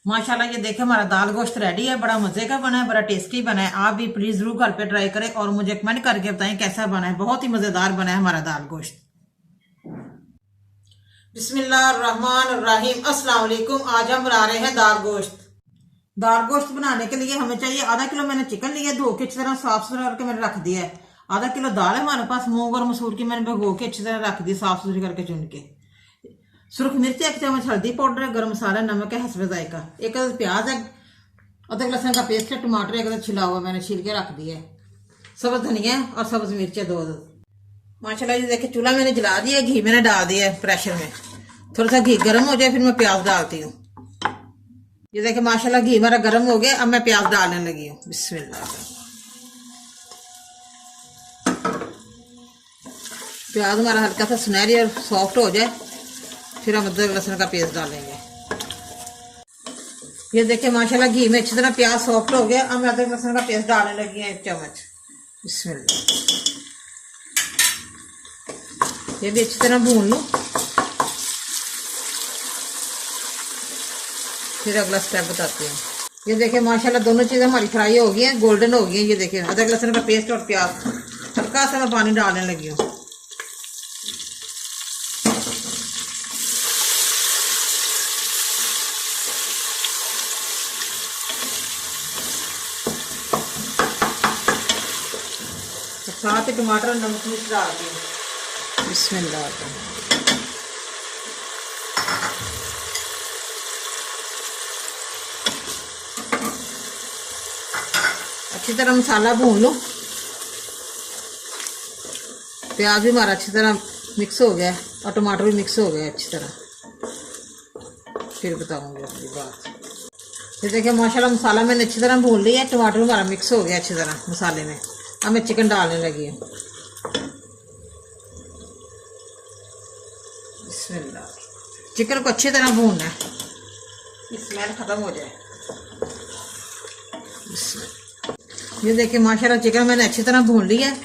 माशाल्लाह ये देखे हमारा दाल गोश्त रेडी है। बड़ा मजे का बना है, बड़ा टेस्टी बना है। आप भी प्लीज जरूर घर पे ट्राई करें और मुझे कमेंट करके बताएं कैसा बना है। बहुत ही मजेदार बना है हमारा दाल गोश्त। बिस्मिल्लाहिर्रहमानिर्रहीम। अस्सलाम वालेकुम। आज हम बना रहे हैं दाल गोश्त। दाल गोश्त बनाने के लिए हमें चाहिए आधा किलो मैंने चिकन लिया, धो के अच्छी तरह साफ सुथरा करके मैंने रख दिया है। आधा किलो दाल है हमारे पास, मूंग और मसूर की मैंने भिगो के अच्छी तरह रख दी, साफ सुथरी करके चुन के। सुरख मिर्च, 1 चम्मच हल्दी पाउडर है, गर्म मसाला, नमक है हस्बे जायका, 1 प्याज है, अदरक लहसुन का पेस्ट है, टमाटर 1 छिला हुआ मैंने छील के रख दिया है, सब्ज धनिया और सब्ज मिर्च है 2। माशाल्लाह ये देखिए चूल्हा मैंने जला दिया, घी मैंने डाल दिया है प्रेशर में। थोड़ा सा घी गर्म हो जाए फिर मैं प्याज डालती हूँ। ये देखिए माशाल्लाह घी मेरा गर्म हो गया, अब मैं प्याज डालने लगी हूँ। बिस्मिल्लाह। प्याज हमारा हल्का सा सुनहरी और सॉफ्ट हो जाए फिर हम अदरक लहसुन का पेस्ट डालेंगे। ये देखिए माशाल्लाह घी में अच्छी तरह प्याज सॉफ्ट हो गया, अब मैं अदरक लहसुन का पेस्ट डालने लगी है 1 चम्मच। बिस्मिल्लाह। ये भी अच्छी तरह भून लूं, फिर अगला स्टेप बताती हूँ। ये देखिए माशाल्लाह दोनों चीजें हमारी फ्राई हो गई हैं, गोल्डन हो गई हैं। ये देखिए अदरक लहसुन का पेस्ट और प्याज, हल्का सा मैं पानी डालने लगी हूँ। साथ ही टमाटर और नमक मिर्च डाल दिए। बिस्मिल्लाह। अच्छी तरह मसाला भून लो। प्याज भी हमारा अच्छी तरह मिक्स हो गया और टमाटर भी मिक्स हो गया अच्छी तरह, फिर बताऊंगी अपनी बात। ये देखिए माशाल्लाह मसाला मैंने अच्छी तरह भून लिया है, टमाटर हमारा मिक्स हो गया अच्छी तरह मसाले में। अब मैं चिकन डालने लगी हूँ। बिस्मिल्लाह। चिकन को अच्छी तरह भूनना है, स्मेल खत्म हो जाए। ये देखिए माशाल्लाह चिकन मैंने अच्छी तरह भून लिया है।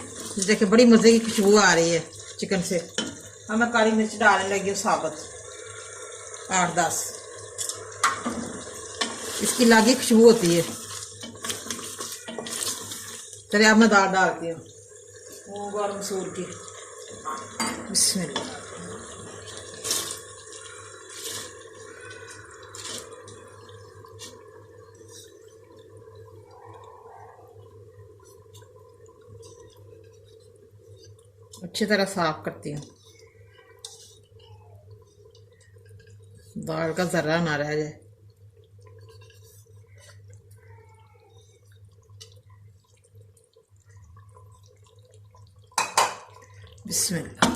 देखिए बड़ी मजे की खुशबू आ रही है चिकन से। अब मैं काली मिर्च डालने लगी हूँ साबुत 8-10, इसकी लागी खुशबू होती है। चलिए अब मैं दाल डालती हूँ, मूंग और मसूर की। बिस्मिल्लाह। अच्छी तरह साफ करती हूँ, दाल का जर्रा ना रह जाए। बिस्मिल्लाह।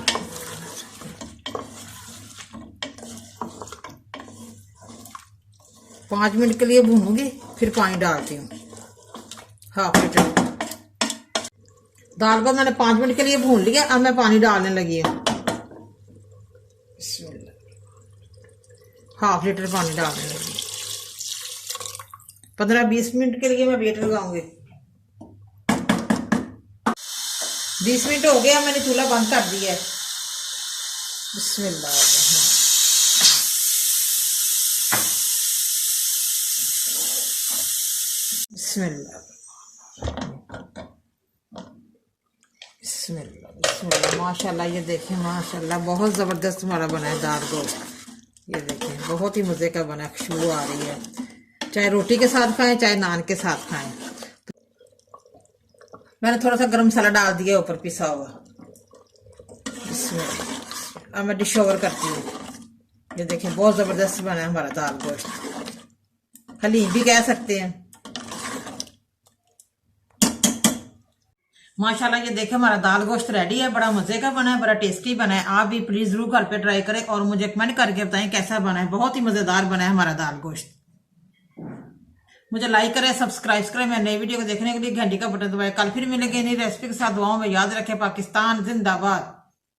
पाँच मिनट के लिए भूनूंगी, फिर पानी डालती हूँ 1/2 लीटर। दाल को मैंने 5 मिनट के लिए भून लिया, अब मैं पानी डालने लगी हूँ। 1/2 लीटर पानी डालने लगी। 15-20 मिनट के लिए मैं वेट लगाऊंगी। 20 मिनट हो गया, मैंने चूल्हा बंद कर दिया है। बिस्मिल्लाह। बिस्मिल्लाह। बिस्मिल्लाह। बिस्मिल्लाह। माशाल्लाह ये देखें माशाल्लाह बहुत ज़बरदस्त हमारा बना है दाल गोश्त। ये देखें बहुत ही मज़े का बना है, खुशबू आ रही है। चाहे रोटी के साथ खाएं चाहे नान के साथ खाएं। मैंने थोड़ा सा गरम मसाला डाल दिया ऊपर पिसा हुआ। इसमें अब मैं डिश ओवर करती हूँ। ये देखें बहुत ज़बरदस्त बना है हमारा दाल गोश्त, हलीम भी कह सकते हैं। माशाल्लाह ये देखें हमारा दाल गोश्त रेडी है। बड़ा मजे का बना है, बड़ा टेस्टी बना है। आप भी प्लीज जरूर घर पे ट्राई करें और मुझे कमेंट करके बताएं कैसा बना है। बहुत ही मजेदार बना है हमारा दाल गोश्त। मुझे लाइक करें, सब्सक्राइब करें। मैं नई वीडियो को देखने के लिए घंटी का बटन दबाएं। कल फिर मिलेंगे नई रेसिपी के साथ। दुआओं में याद रखें। पाकिस्तान जिंदाबाद।